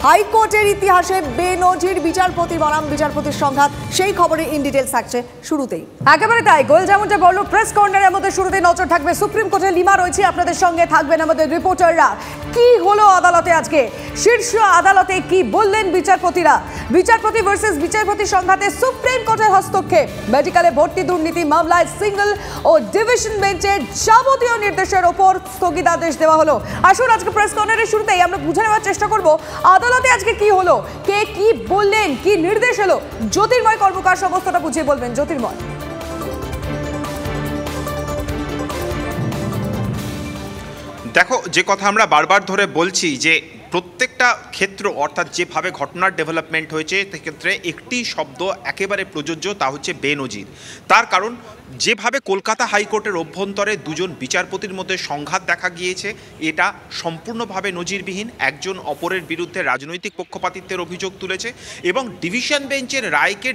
হাইকোর্টের ইতিহাসে বেনজির বিচারপতি বনাম বিচারপতির সংঘাত, সেই খবরে ইন ডিটেলস থাকছে শুরুতেই। একেবারে তাই, গোল যেমনটা বললো প্রেস কর্নারের মধ্যে শুরুতে নজর থাকবে সুপ্রিম কোর্টে। লিমা রয়েছে আপনাদের সঙ্গে, থাকবেন আমাদের রিপোর্টাররা। কি হলো আদালতে আজকে, শীর্ষ আদালতে কি বললেন বিচারপতিরা? বিচারপতি ভার্সেস বিচারপতি সংঘাতে সুপ্রিম কোর্টের হস্তক্ষেপ। মেডিকেলে ভর্তি দুর্নীতি মামলায় সিঙ্গল ও ডিভিশন বেঞ্চের যাবতীয় নির্দেশের ওপর স্থগিতাদেশ দেওয়া হলো। আসুন আজকে প্রেস কর্নারের শুরুতেই আমরা বুঝে নেওয়ার চেষ্টা করব আদালতে আজকে কি হলো, কে কি বললেন, কি নির্দেশ এলো। জ্যোতির্ময় কর্মকার সমস্তটা বুঝিয়ে বলবেন। জ্যোতির্ময়, দেখো, যে কথা আমরা বারবার ধরে বলছি যে প্রত্যেকটা ক্ষেত্র অর্থাৎ যেভাবে ঘটনার ডেভেলপমেন্ট হয়েছে সেক্ষেত্রে একটি শব্দ একেবারে প্রযোজ্য, তা হচ্ছে বেনজির। তার কারণ যেভাবে কলকাতা হাইকোর্টের অভ্যন্তরে দুজন বিচারপতির মধ্যে সংঘাত দেখা গিয়েছে, এটা সম্পূর্ণভাবে নজিরবিহীন। একজন অপরের বিরুদ্ধে রাজনৈতিক পক্ষপাতিত্বের অভিযোগ তুলেছে এবং ডিভিশন বেঞ্চের রায়কে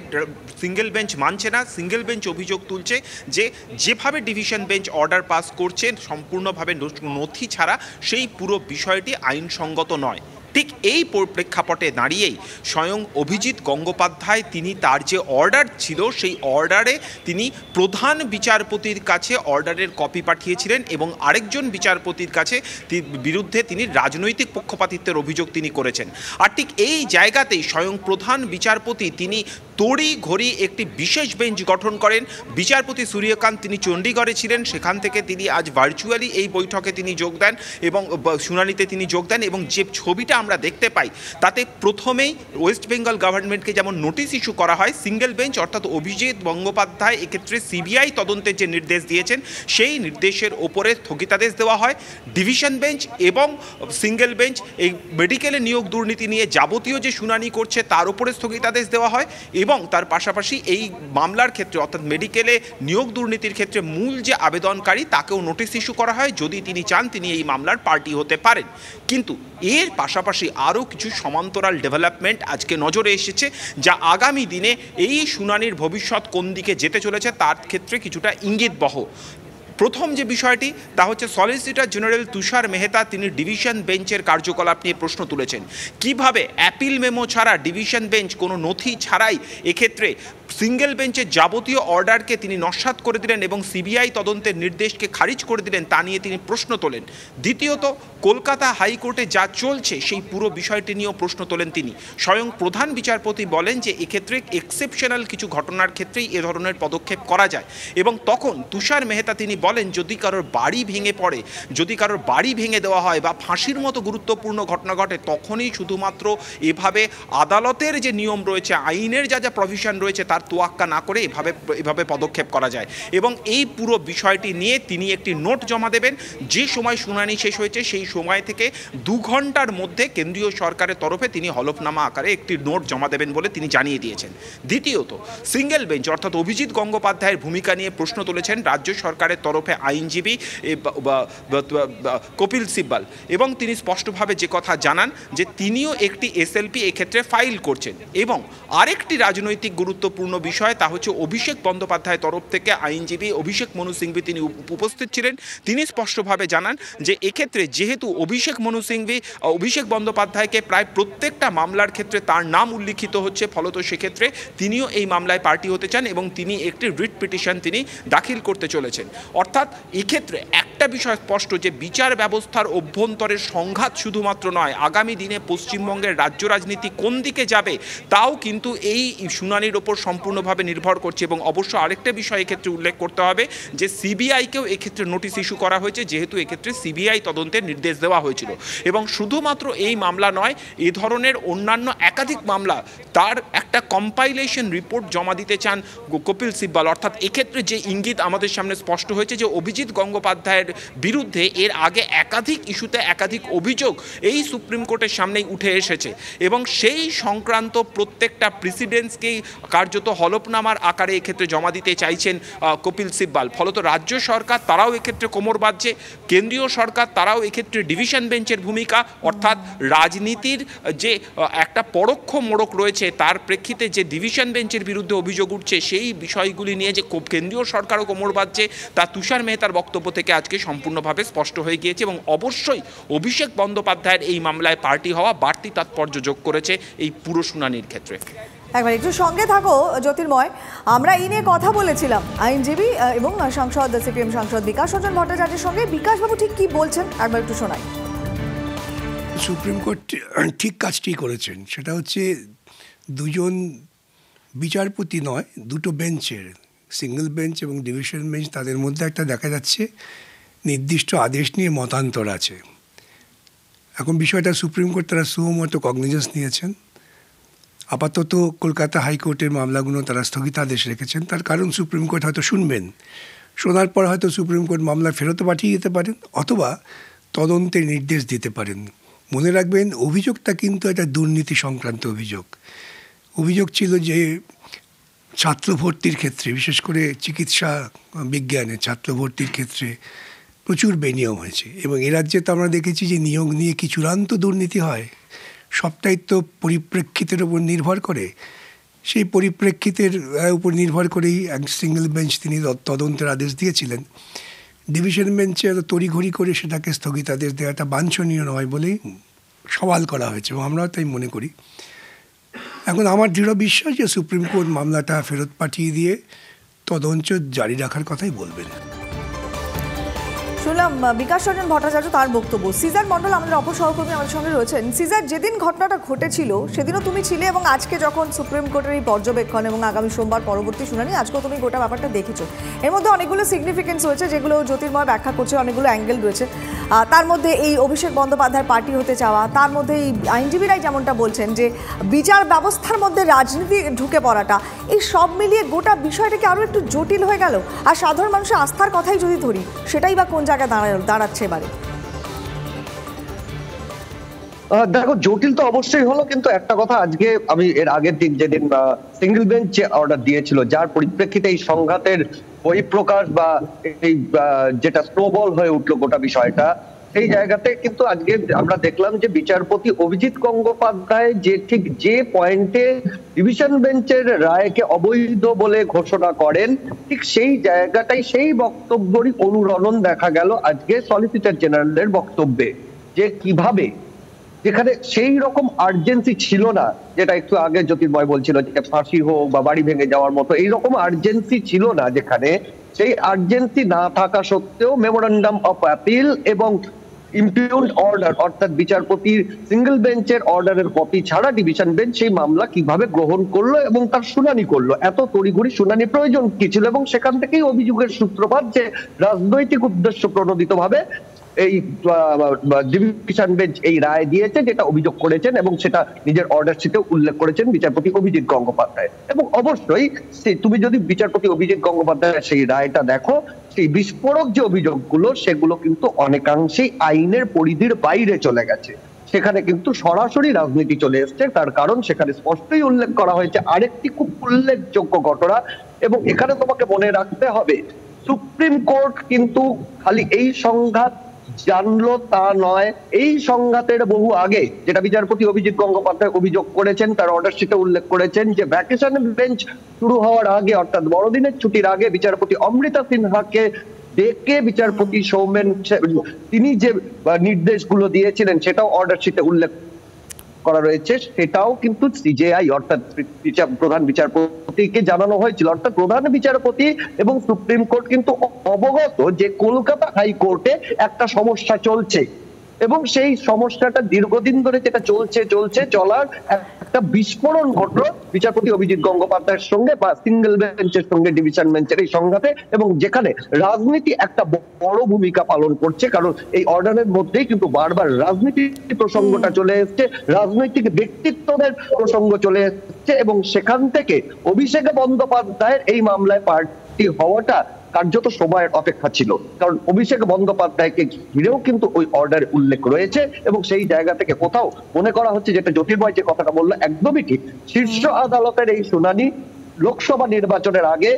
সিঙ্গেল বেঞ্চ মানছে না। সিঙ্গেল বেঞ্চ অভিযোগ তুলছে যে যেভাবে ডিভিশন বেঞ্চ অর্ডার পাস করছে সম্পূর্ণভাবে নথি ছাড়া, সেই পুরো বিষয়টি আইনসঙ্গত নয়। ঠিক এই প্রেক্ষাপটে দাঁড়িয়েই স্বয়ং অভিজিৎ গঙ্গোপাধ্যায় তিনি তার যে অর্ডার ছিল সেই অর্ডারে তিনি প্রধান বিচারপতির কাছে অর্ডারের কপি পাঠিয়েছিলেন এবং আরেকজন বিচারপতির কাছে বিরুদ্ধে তিনি রাজনৈতিক পক্ষপাতিত্বের অভিযোগ তিনি করেছেন। আর ঠিক এই জায়গাতেই স্বয়ং প্রধান বিচারপতি তিনি তড়ি ঘড়ি একটি বিশেষ বেঞ্চ গঠন করেন। বিচারপতি সূর্যকান্ত তিনি চণ্ডীগড়ে ছিলেন, সেখান থেকে তিনি আজ ভার্চুয়ালি এই বৈঠকে তিনি যোগ দেন এবং শুনানিতে তিনি যোগ দেন। এবং যে ছবিটা আমরা দেখতে পাই তাতে প্রথমেই ওয়েস্ট বেঙ্গল গভর্নমেন্টকে যেমন নোটিশ ইস্যু করা হয়, সিঙ্গেল বেঞ্চ অর্থাৎ অভিজিৎ গঙ্গোপাধ্যায় এক্ষেত্রে সিবিআই তদন্তের যে নির্দেশ দিয়েছেন সেই নির্দেশের ওপরে স্থগিতাদেশ দেওয়া হয়। ডিভিশন বেঞ্চ এবং সিঙ্গেল বেঞ্চ এই মেডিকেলে নিয়োগ দুর্নীতি নিয়ে যাবতীয় যে শুনানি করছে তার উপরে স্থগিতাদেশ দেওয়া হয় এবং তার পাশাপাশি এই মামলার ক্ষেত্রে অর্থাৎ মেডিকেলে নিয়োগ দুর্নীতির ক্ষেত্রে মূল যে আবেদনকারী তাকেও নোটিশ ইস্যু করা হয়, যদি তিনি চান তিনি এই মামলার পার্টি হতে পারেন। কিন্তু এর পাশাপাশি আরও কিছু সমান্তরাল ডেভেলপমেন্ট আজকে নজরে এসেছে, যা আগামী দিনে এই শুনানির ভবিষ্যৎ কোন দিকে যেতে চলেছে তার ক্ষেত্রে কিছুটা ইঙ্গিতবহ। প্রথম যে বিষয়টি তা হচ্ছে সলিসিটর জেনারেল তুষার মেহতা তিনি ডিভিশন বেঞ্চের কার্যকলাপ নিয়ে প্রশ্ন তুলেছেন। কিভাবে অ্যাপিল মেমো ছাড়া ডিভিশন বেঞ্চ কোনো নথি ছাড়াই এক্ষেত্রে সিঙ্গেল বেঞ্চের যাবতীয় অর্ডারকে তিনি নস্যাৎ করে দিলেন এবং সিবিআই তদন্তের নির্দেশকে খারিজ করে দিলেন, তা নিয়ে তিনি প্রশ্ন তোলেন। দ্বিতীয়ত, কলকাতা হাইকোর্টে যা চলছে সেই পুরো বিষয়টি নিয়েও প্রশ্ন তোলেন তিনি। স্বয়ং প্রধান বিচারপতি বলেন যে এক্ষেত্রে এক্সেপশনাল কিছু ঘটনার ক্ষেত্রেই এ ধরনের পদক্ষেপ করা যায় এবং তখন তুষার মেহতা তিনি বলেন যদি কারোর বাড়ি ভেঙে পড়ে, যদি কারোর বাড়ি ভেঙে দেওয়া হয় বা ফাঁসির মতো গুরুত্বপূর্ণ ঘটনা ঘটে, তখনই শুধুমাত্র এভাবে আদালতের যে নিয়ম রয়েছে, আইনের যা যা প্রভিশন রয়েছে তার তোয়াক্কা না করে এভাবে পদক্ষেপ করা যায়। এবং এই পুরো বিষয়টি নিয়ে তিনি একটি নোট জমা দেবেন। যে সময় শুনানি শেষ হয়েছে সেই সময় থেকে 2 ঘন্টার মধ্যে কেন্দ্রীয় সরকারের তরফে তিনি হলফনামা আকারে একটি নোট জমা দেবেন বলে তিনি জানিয়ে দিয়েছেন। দ্বিতীয়ত, সিঙ্গেল বেঞ্চ অর্থাৎ অভিজিৎ গঙ্গোপাধ্যায়ের ভূমিকা নিয়ে প্রশ্ন তুলেছেন রাজ্য সরকারের তরফে আইনজীবী কপিল সিব্বাল এবং তিনি স্পষ্টভাবে যে কথা জানান যে তিনিও একটি এসএলপি এক্ষেত্রে ফাইল করছেন। এবং আরেকটি রাজনৈতিক গুরুত্বপূর্ণ বিষয় তা হচ্ছে অভিষেক বন্দ্যোপাধ্যায়ের তরফ থেকে আইনজীবী অভিষেক মনু সিংভি তিনি উপস্থিত ছিলেন। তিনি স্পষ্টভাবে জানান যে এক্ষেত্রে যেহেতু অভিষেক বন্দ্যোপাধ্যায়কে প্রায় প্রত্যেকটা মামলার ক্ষেত্রে তার নাম উল্লিখিত হচ্ছে, ফলত সেক্ষেত্রে তিনিও এই মামলায় পার্টি হতে চান এবং তিনি একটি রিট পিটিশন তিনি দাখিল করতে চলেছেন। অর্থাৎ এক্ষেত্রে একটা বিষয় স্পষ্ট যে বিচার ব্যবস্থার অভ্যন্তরের সংঘাত শুধুমাত্র নয়, আগামী দিনে পশ্চিমবঙ্গের রাজ্য রাজনীতি কোন দিকে যাবে তাও কিন্তু এই শুনানির ওপর সম্পূর্ণভাবে নির্ভর করছে। এবং অবশ্য আরেকটা বিষয় এক্ষেত্রে উল্লেখ করতে হবে যে সিবিআইকেও এক্ষেত্রে নোটিশ ইস্যু করা হয়েছে, যেহেতু এক্ষেত্রে সিবিআই তদন্তের নির্দেশ দেওয়া হয়েছিল। এবং শুধুমাত্র এই মামলা নয়, এ ধরনের অন্যান্য একাধিক মামলা তার একটা কম্পাইলেশন রিপোর্ট জমা দিতে চান কপিল সিব্বাল। অর্থাৎ এক্ষেত্রে যে ইঙ্গিত আমাদের সামনে স্পষ্ট হয়েছে যে অভিজিৎ গঙ্গোপাধ্যায়ের বিরুদ্ধে এর আগে একাধিক ইস্যুতে একাধিক অভিযোগ এই সুপ্রিম কোর্টের সামনেই উঠে এসেছে এবং সেই সংক্রান্ত প্রত্যেকটা প্রেসিডেন্টসকেই কার্যত মূলত হলফনামার আকারে এক্ষেত্রে জমা দিতে চাইছেন কপিল সিব্বাল। ফলত রাজ্য সরকার তারাও এক্ষেত্রে কোমর বাঁধছে, কেন্দ্রীয় সরকার তারাও এক্ষেত্রে ডিভিশন বেঞ্চের ভূমিকা, অর্থাৎ রাজনীতির যে একটা পরোক্ষ মোড়ক রয়েছে তার প্রেক্ষিতে যে ডিভিশন বেঞ্চের বিরুদ্ধে অভিযোগ উঠছে সেই বিষয়গুলি নিয়ে যে কেন্দ্রীয় সরকারও কোমর বাঁধছে তা তুষার মেহতার বক্তব্য থেকে আজকে সম্পূর্ণভাবে স্পষ্ট হয়ে গিয়েছে। এবং অবশ্যই অভিষেক বন্দ্যোপাধ্যায়ের এই মামলায় পার্টি হওয়া বাড়তি তাৎপর্য যোগ করেছে এই পুরো শুনানির ক্ষেত্রে। একবার একটু সঙ্গে থাকো জ্যোতির্ময়, আমরা এই নিয়ে কথা বলেছিলাম আইনজীবী এবং সাংসদ সিপিএম সাংসদ বিকাশ রঞ্জন ভট্টাচার্যের সঙ্গে। বিকাশবাবু ঠিক কি বলছেন একবার একটু শোনাই। সুপ্রিম কোর্ট ঠিক কাজটি করেছেন, সেটা হচ্ছে দুজন বিচারপতি নয়, দুটো বেঞ্চের, সিঙ্গেল বেঞ্চ এবং ডিভিশন বেঞ্চ, তাদের মধ্যে একটা দেখা যাচ্ছে নির্দিষ্ট আদেশ নিয়ে মতান্তর আছে। এখন বিষয়টা সুপ্রিম কোর্ট তারা সুমতো কগনিজেন্স নিয়েছেন। আপাতত কলকাতা হাইকোর্টের মামলাগুলো তারা স্থগিতাদেশ রেখেছেন, তার কারণ সুপ্রিম কোর্ট হয়তো শুনবেন, শোনার পর হয়তো সুপ্রিম কোর্ট মামলা ফেরত পাঠিয়ে দিতে পারেন অথবা তদন্তের নির্দেশ দিতে পারেন। মনে রাখবেন অভিযোগটা কিন্তু একটা দুর্নীতি সংক্রান্ত অভিযোগ ছিল যে ছাত্র ভর্তির ক্ষেত্রে, বিশেষ করে চিকিৎসা বিজ্ঞানে ছাত্র ভর্তির ক্ষেত্রে প্রচুর বেনিয়ম হয়েছে এবং এ রাজ্যে তো আমরা দেখেছি যে নিয়োগ নিয়ে কি চূড়ান্ত দুর্নীতি হয়। সবটাই তো পরিপ্রেক্ষিতের উপর নির্ভর করে, সেই পরিপ্রেক্ষিতের উপর নির্ভর করেই এক সিঙ্গেল বেঞ্চ তিনি তদন্তের আদেশ দিয়েছিলেন। ডিভিশন বেঞ্চে তড়িঘড়ি করে সেটাকে স্থগিতাদেশ দেওয়াটা বাঞ্ছনীয় নয় বলেই সওয়াল করা হয়েছে এবং আমরাও তাই মনে করি। এখন আমার দৃঢ় বিশ্বাস যে সুপ্রিম কোর্ট মামলাটা ফেরত পাঠিয়ে দিয়ে তদন্ত জারি রাখার কথাই বলবেন। শুনলাম বিকাশ রঞ্জন ভট্টাচার্য তার বক্তব্য। সিজার মণ্ডল আমাদের অপর সহকর্মী আমাদের সঙ্গে রয়েছেন। সিজার, যেদিন ঘটনাটা ঘটেছিল সেদিনও তুমি ছিলে এবং আজকে যখন সুপ্রিম কোর্টের এই পর্যবেক্ষণ এবং আগামী সোমবার পরবর্তী শুনানি, আজকেও তুমি গোটা ব্যাপারটা দেখেছো। এর মধ্যে অনেকগুলো সিগনিফিকেন্স রয়েছে যেগুলো জ্যোতির্ময় ব্যাখ্যা করছে, অনেকগুলো অ্যাঙ্গেল রয়েছে। তার মধ্যে এই অভিষেক বন্দ্যোপাধ্যায়ের পার্টি হতে চাওয়া, তার মধ্যে এই আইনজীবীরাই যেমনটা বলছেন যে বিচার ব্যবস্থার মধ্যে রাজনীতি ঢুকে পড়াটা, এই সব মিলিয়ে গোটা বিষয়টাকে আরও একটু জটিল হয়ে গেল। আর সাধারণ মানুষের আস্থার কথাই যদি ধরি, সেটাই বা কোন জায়গায় দাঁড়াচ্ছে এবারে? দেখো, জটিল তো অবশ্যই হলো, কিন্তু একটা কথা আজকে আমি এর আগের দিন যেদিন সিঙ্গেল বেঞ্চ যে অর্ডার দিয়েছিল, যার পরিপ্রেক্ষিতে এই সংঘাতের বহিঃপ্রকাশ বা এই যেটা স্নোবল হয়ে উঠলো গোটা বিষয়টা, সেই জায়গাতে কিন্তু আজকে আমরা দেখলাম যে বিচারপতি অভিজিৎ গঙ্গোপাধ্যায় যে পয়েন্টে ডিভিশন বেঞ্চের রায়কে অবৈধ বলে ঘোষণা করেন, ঠিক সেই জায়গাটাই, সেই বক্তব্যেরই অনুরণন দেখা গেল আজকে সলিসিটর জেনারেলের বক্তব্যে, যে কিভাবে যেখানে সেই রকম আর্জেন্সি ছিল না, যেটা একটু আগে জ্যোতির্ময় বলছিল যে ফাঁসি হোক বা বাড়ি ভেঙে যাওয়ার মতো এইরকম আর্জেন্সি ছিল না, যেখানে সেই আর্জেন্সি না থাকা সত্ত্বেও মেমোরান্ডাম অফ অ্যাপিল এবং ইমপিউন্ড অর্ডার, অর্থাৎ বিচারপতির সিঙ্গেল বেঞ্চের অর্ডারের কপি ছাড়া ডিভিশন বেঞ্চ সেই মামলা কিভাবে গ্রহণ করলো এবং তার শুনানি করলো। এত তড়িঘড়ি শুনানি প্রয়োজন কি ছিল? এবং সেখান থেকেই অভিযোগের সূত্রপাত যে রাজনৈতিক উদ্দেশ্য প্রণোদিত ভাবে এই ডিভিশন বেঞ্চ এই রায় দিয়েছে, যেটা অভিযোগ করেছেন এবং সেটা নিজের অর্ডার শিটে উল্লেখ করেছেন বিচারপতি অভিজিৎ গঙ্গোপাধ্যায়। এবং অবশ্যই তুমি যদি বিচারপতি অভিজিৎ গঙ্গোপাধ্যায়ের সেই রায়টা দেখো, সেই বিস্ফোরক যে অভিযোগগুলো সেগুলো কিন্তু অনেকাংশেই আইনের পরিধির বাইরে চলে গেছে। সেখানে কিন্তু সরাসরি রাজনীতি চলে এসছে। তার কারণ সেখানে স্পষ্টই উল্লেখ করা হয়েছে আরেকটি খুব উল্লেখযোগ্য ঘটনা, এবং এখানে তোমাকে মনে রাখতে হবে সুপ্রিম কোর্ট কিন্তু খালি এই সংঘাত জানলো তা নয়, এই সংঘাতের বহু আগে যেটা বিচারপতি অভিজিৎ গঙ্গোপাধ্যায় অভিযোগ করেছেন, তার অর্ডার শিটে উল্লেখ করেছেন যে ভ্যাকেশন বেঞ্চ শুরু হওয়ার আগে, অর্থাৎ বড়দিনের ছুটির আগে বিচারপতি অমৃতা সিনহাকে ডেকে বিচারপতি সৌমেন তিনি যে নির্দেশগুলো দিয়েছিলেন সেটাও অর্ডার শিটে উল্লেখ করা রয়েছে, সেটাও কিন্তু সিজেআই অর্থাৎ প্রধান বিচারপতিকে জানানো হয়েছিল। অর্থাৎ প্রধান বিচারপতি এবং সুপ্রিম কোর্ট কিন্তু অবগত যে কলকাতা হাইকোর্টে একটা সমস্যা চলছে, এবং সেই সমস্যাটা দীর্ঘদিন ধরে যেটা চলার একটা বিস্ফোরণ ঘটলো বিচারপতি অভিজিৎ গঙ্গোপাধ্যায়ের সঙ্গে বা সিঙ্গেল বেঞ্চের সঙ্গে ডিভিশন বেঞ্চের এই সংঘাতে, এবং যেখানে রাজনীতি একটা বড় ভূমিকা পালন করছে। কারণ এই অর্ডারের মধ্যেই কিন্তু বারবার রাজনীতি প্রসঙ্গটা চলে এসছে, রাজনৈতিক ব্যক্তিত্বদের প্রসঙ্গ চলে এসছে, এবং সেখান থেকে অভিষেক বন্দ্যোপাধ্যায়ের এই মামলায় পার্টি হওয়াটা কার্যত সময়ের অপেক্ষা ছিল। কারণ অভিষেক বন্দ্যোপাধ্যায়কে ঘিরেও কিন্তু ওই অর্ডার উল্লেখ রয়েছে, এবং সেই জায়গা থেকে কোথাও মনে করা হচ্ছে, যেটা জ্যোতির্ময় যে কথাটা বললো একদমই ঠিক, শীর্ষ আদালতের এই শুনানি লোকসভা নির্বাচনের আগে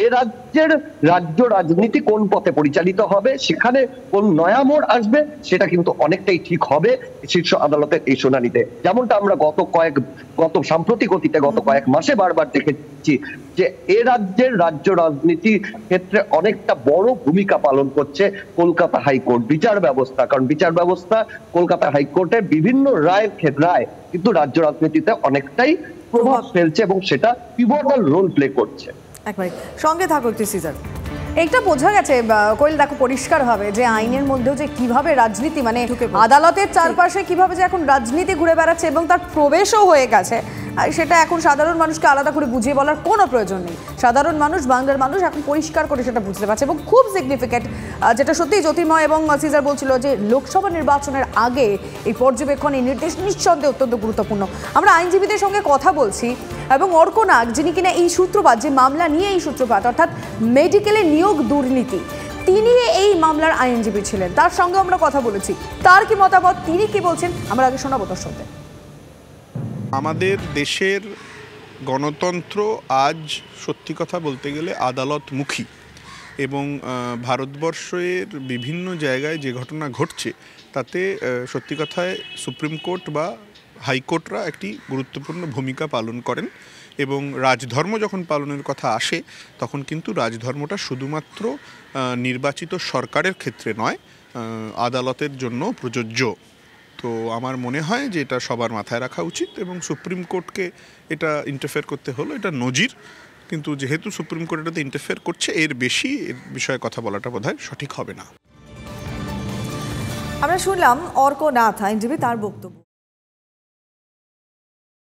এ রাজ্যের রাজ্য রাজনীতি কোন পথে পরিচালিত হবে, সেখানে কোন নয়া মোড় আসবে, সেটা কিন্তু অনেকটাই ঠিক হবে শীর্ষ আদালতের এই শুনানিতে। যেমনটা আমরা গত সাম্প্রতিক অতীতে গত কয়েক মাসে বারবার দেখেছি যে এ রাজ্যের রাজ্য রাজনীতির ক্ষেত্রে অনেকটা বড় ভূমিকা পালন করছে কলকাতা হাইকোর্ট বিচার ব্যবস্থা। কারণ বিচার ব্যবস্থা কলকাতা হাইকোর্টের বিভিন্ন রায় কিন্তু রাজ্য রাজনীতিতে অনেকটাই প্রভাব ফেলছে এবং সেটা পিভটাল রোল প্লে করছে। একবারে সঙ্গে থাকো একটু সিজার। এইটা বোঝা গেছে কোয়েল, দেখো পরিষ্কার হবে যে আইনের মধ্যেও যে কিভাবে রাজনীতি মানে আদালতের চারপাশে কিভাবে যে এখন রাজনীতি ঘুরে বেড়াচ্ছে এবং তার প্রবেশও হয়ে গেছে, সেটা এখন সাধারণ মানুষকে আলাদা করে বুঝিয়ে বলার কোনো প্রয়োজন নেই। সাধারণ মানুষ, বাংলার মানুষ এখন পরিষ্কার করে সেটা বুঝতে পারছে এবং খুব সিগনিফিক্যান্ট, যেটা সত্যিই জ্যোতির্ময় এবং সিজার বলছিল যে লোকসভা নির্বাচনের আগে এই পর্যবেক্ষণ, এই নির্দেশ নিঃসন্দেহে অত্যন্ত গুরুত্বপূর্ণ। আমরা আইনজীবীদের সঙ্গে কথা বলছি এবং অর্ক নাগ, যিনি কিনা এই সূত্রপাত, যে মামলা নিয়ে এই সূত্রপাত অর্থাৎ মেডিকেলে নিয়োগ দুর্নীতি, তিনি এই মামলার আইনজীবী ছিলেন। তার সঙ্গে আমরা কথা বলেছি, তার কি মতামত, তিনি কি বলছেন, আমরা আগে শোনাবো দর্শকদের। আমাদের দেশের গণতন্ত্র আজ সত্যি কথা বলতে গেলে আদালতমুখী এবং ভারতবর্ষের বিভিন্ন জায়গায় যে ঘটনা ঘটছে তাতে সত্যি কথায় সুপ্রিম কোর্ট বা হাইকোর্টরা একটি গুরুত্বপূর্ণ ভূমিকা পালন করেন এবং রাজধর্ম যখন পালনের কথা আসে তখন কিন্তু রাজধর্মটা শুধুমাত্র নির্বাচিত সরকারের ক্ষেত্রে নয়, আদালতের জন্য প্রযোজ্য। তো আমার মনে হয় যে এটা সবার মাথায় রাখা উচিত এবং সুপ্রিম কোর্টকে এটা ইন্টারফেয়ার করতে হলো, এটা নজির, কিন্তু যেহেতু সুপ্রিম কোর্ট এটাতে ইন্টারফেয়ার করছে এর বেশি এর বিষয়ে কথা বলাটা বোধহয় সঠিক হবে না। আমরা শুনলাম অর্ক নাথ আইনজীবী, তার বক্তব্য।